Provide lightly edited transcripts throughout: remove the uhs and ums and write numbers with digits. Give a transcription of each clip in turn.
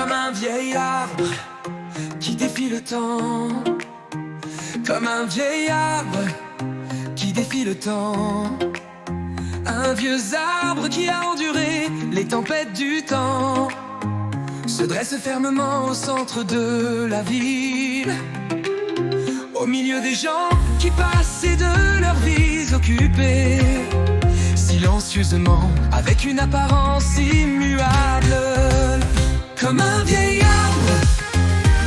Comme un vieil arbre qui défie le temps. Comme un vieil arbre qui défie le temps. Un vieux arbre qui a enduré les tempêtes du temps se dresse fermement au centre de la ville, au milieu des gens qui passent et de leurs vies occupées, silencieusement, avec une apparence immuable. Comme un vieil arbre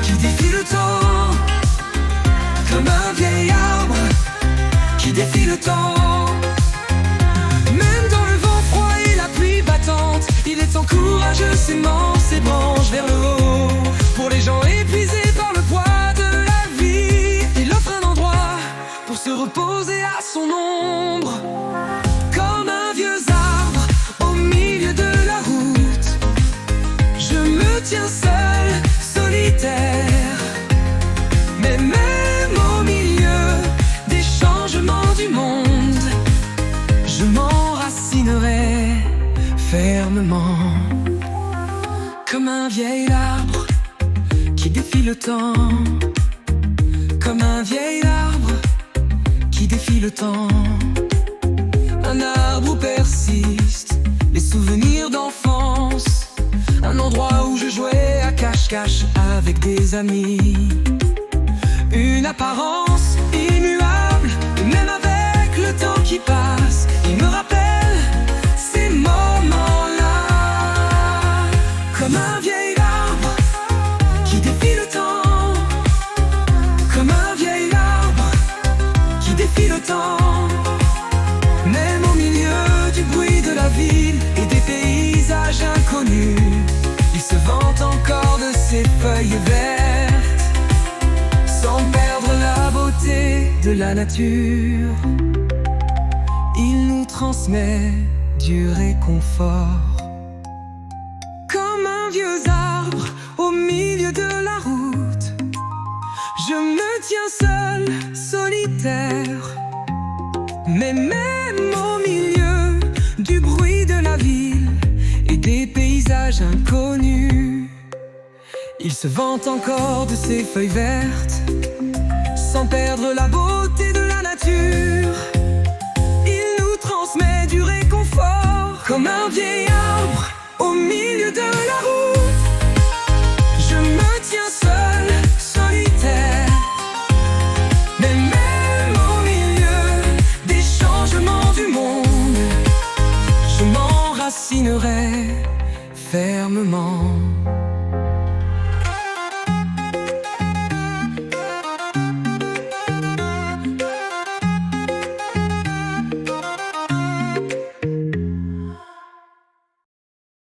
qui défie le temps. Comme un vieil arbre qui défie le temps. Même dans le vent froid et la pluie battante, il est encourageux, s'aimant ses branches vers le haut. Pour les gens épuisés par le poids de la vie, il offre un endroit pour se reposer à son ombre. Comme un vieux arbre au milieu de la route, je me tiens seul, solitaire. Mais même au milieu des changements du monde, je m'enracinerai fermement. Comme un vieil arbre qui défie le temps. Comme un vieil arbre qui défie le temps. Un arbre où persistent les souvenirs d'enfance. Un endroit où je jouais à cache-cache avec des amis. Une apparence immuable, et même avec le temps qui passe, il me rappelle ces moments-là. Comme un vieil arbre qui défie le temps. Comme un vieil arbre qui défie le temps. Même au milieu du bruit de la ville et des paysages inconnus, il se vante encore de ses feuilles vertes, sans perdre la beauté de la nature. Il nous transmet du réconfort. Comme un vieux arbre au milieu de la route, je me tiens seul, solitaire. Mais même au milieu du bruit de la ville et des paysages inconnus, il se vante encore de ses feuilles vertes, sans perdre la beauté de la nature. Il nous transmet du réconfort. Comme un vieil arbre au milieu de la route, je me tiens seul, solitaire. Mais même au milieu des changements du monde, je m'enracinerai fermement.